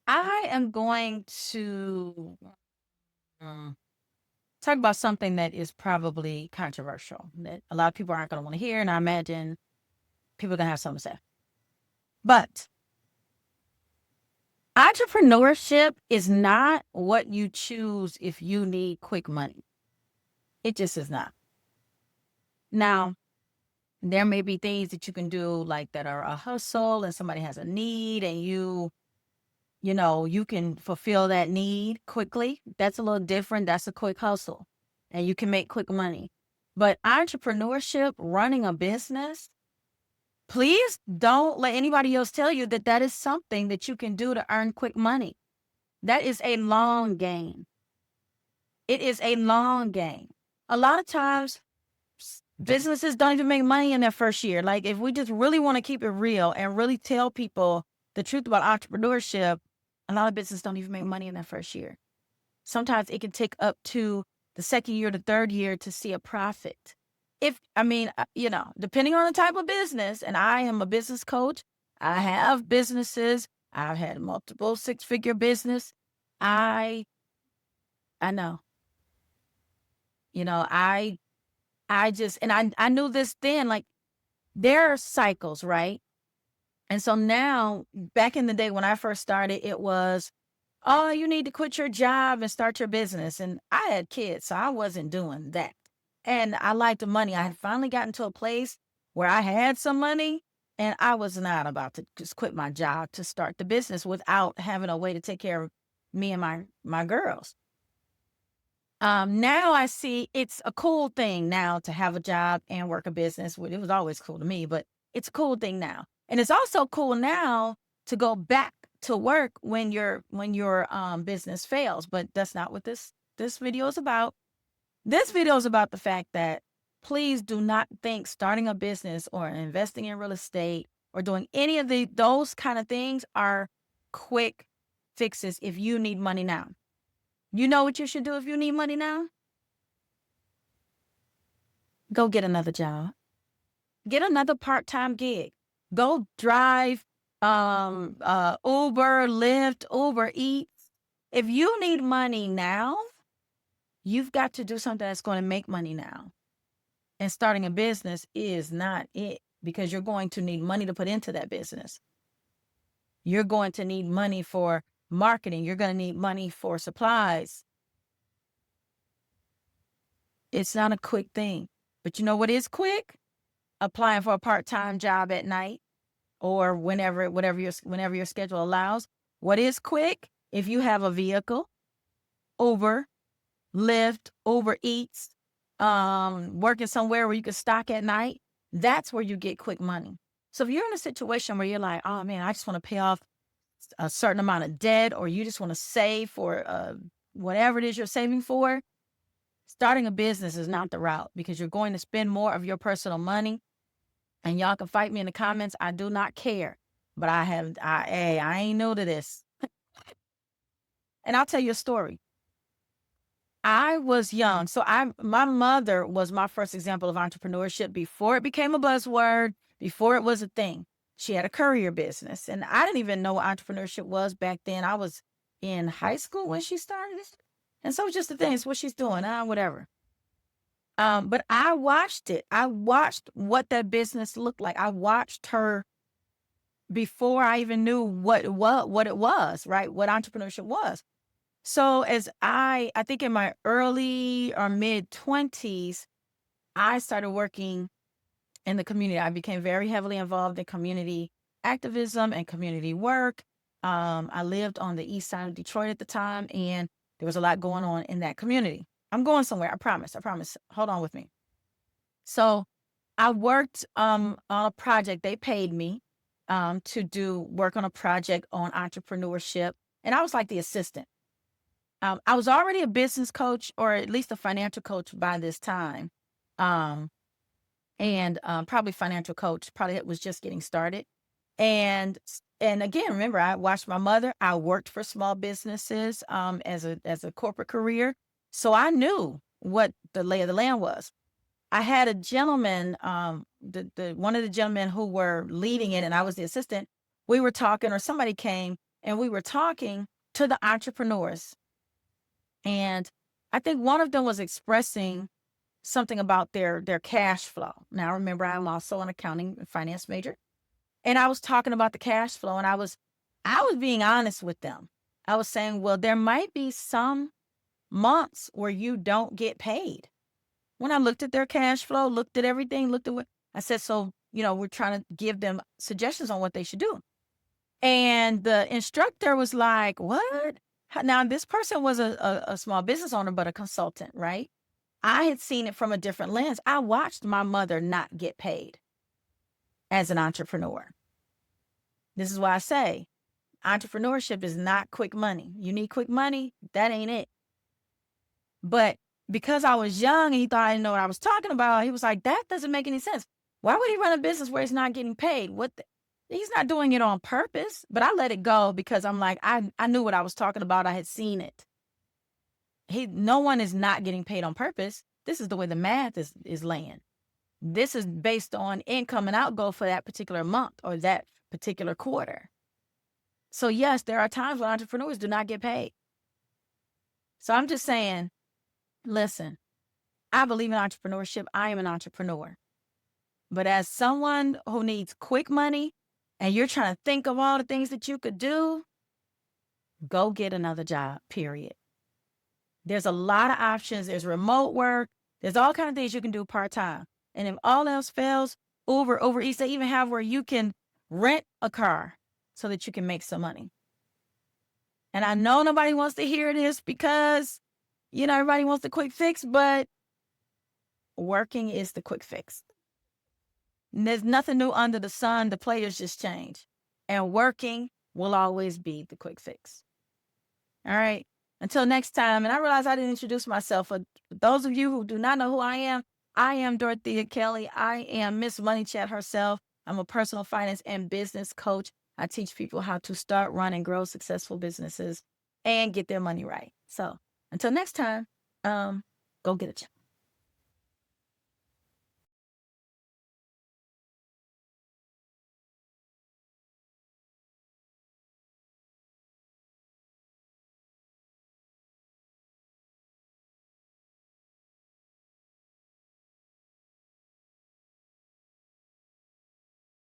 I am going to mm, talk about something that is probably controversial that a lot of people aren't going to want to hear. And I imagine people are going to have something to say. But entrepreneurship is not what you choose if you need quick money. It just is not. Now, there may be things that you can do like that are a hustle and somebody has a need and you can fulfill that need quickly. That's a little different. That's a quick hustle and you can make quick money. But entrepreneurship, running a business, please don't let anybody else tell you that that is something that you can do to earn quick money. That is a long game. It is a long game. A lot of times, businesses don't even make money in their first year. Like, if we just really want to keep it real and really tell people the truth about entrepreneurship, a lot of businesses don't even make money in their first year. Sometimes it can take up to the second year, the third year to see a profit. Depending on the type of business, and I am a business coach, I have businesses, I've had multiple six-figure business. I I know, you know, I just, and I knew this then, like there are cycles, right? And so now, back in the day when I first started, it was, oh, you need to quit your job and start your business. And I had kids, so I wasn't doing that. And I liked the money. I had finally gotten to a place where I had some money and I was not about to just quit my job to start the business without having a way to take care of me and my girls. Now I see it's a cool thing now to have a job and work a business. Well, it was always cool to me, but it's a cool thing now. And it's also cool now to go back to work when your business fails. But that's not what this video is about. This video is about the fact that please do not think starting a business or investing in real estate or doing any of those kind of things are quick fixes if you need money now. You know what you should do if you need money now? Go get another job. Get another part-time gig. Go drive Uber, Lyft, Uber Eats. If you need money now, you've got to do something that's going to make money now. And starting a business is not it because you're going to need money to put into that business. You're going to need money for marketing. You're going to need money for supplies. It's not a quick thing. But you know what is quick? Applying for a part-time job at night or whenever your schedule allows. What is quick? If you have a vehicle, Uber, Lyft, Uber Eats, working somewhere where you can stock at night, that's where you get quick money. So if you're in a situation where you're like, oh man, I just want to pay off a certain amount of debt, or you just want to save for whatever it is you're saving for, starting a business is not the route because you're going to spend more of your personal money. And y'all can fight me in the comments. I do not care. But I ain't new to this. And I'll tell you a story. I was young. So my mother was my first example of entrepreneurship before it became a buzzword, before it was a thing. She had a courier business. And I didn't even know what entrepreneurship was back then. I was in high school when she started it. And so just the thing, it's what she's doing, whatever. But I watched it. I watched what that business looked like. I watched her before I even knew what it was, right? What entrepreneurship was. So as I think in my early or mid 20s, I started working in the community. I became very heavily involved in community activism and community work. I lived on the east side of Detroit at the time, and there was a lot going on in that community. I'm going somewhere. I promise. Hold on with me. So I worked on a project. They paid me to do work on a project on entrepreneurship. And I was like the assistant. I was already a business coach, or at least a financial coach by this time. And probably financial coach, probably was just getting started. And again, remember, I watched my mother. I worked for small businesses as a corporate career. So I knew what the lay of the land was. I had a gentleman, one of the gentlemen who were leading it, and I was the assistant. We were talking, or somebody came and we were talking to the entrepreneurs. And I think one of them was expressing something about their cash flow. Now, remember, I'm also an accounting and finance major. And I was talking about the cash flow, and I was being honest with them. I was saying, well, there might be some months where you don't get paid. When I looked at their cash flow, looked at everything, looked at what I said, so, we're trying to give them suggestions on what they should do. And the instructor was like, what? Now, this person was a small business owner, but a consultant, right? I had seen it from a different lens. I watched my mother not get paid as an entrepreneur. This is why I say entrepreneurship is not quick money. You need quick money, that ain't it. But because I was young and he thought I didn't know what I was talking about, he was like, that doesn't make any sense. Why would he run a business where he's not getting paid? He's not doing it on purpose. But I let it go because I'm like, I knew what I was talking about. I had seen it. No one is not getting paid on purpose. This is the way the math is laying. This is based on income and outgo for that particular month or that particular quarter. So yes, there are times when entrepreneurs do not get paid. So I'm just saying, listen, I believe in entrepreneurship. I am an entrepreneur. But as someone who needs quick money and you're trying to think of all the things that you could do, go get another job, period. There's a lot of options. There's remote work. There's all kinds of things you can do part-time. And if all else fails, Uber Eats, they even have where you can rent a car so that you can make some money. And I know nobody wants to hear this because, everybody wants the quick fix, but working is the quick fix. And there's nothing new under the sun. The players just change. And working will always be the quick fix. All right. Until next time. And I realize I didn't introduce myself. For those of you who do not know who I am Dorothea Kelly. I am Miss MoneyChat herself. I'm a personal finance and business coach. I teach people how to start, run, and grow successful businesses and get their money right. So until next time, go get a job.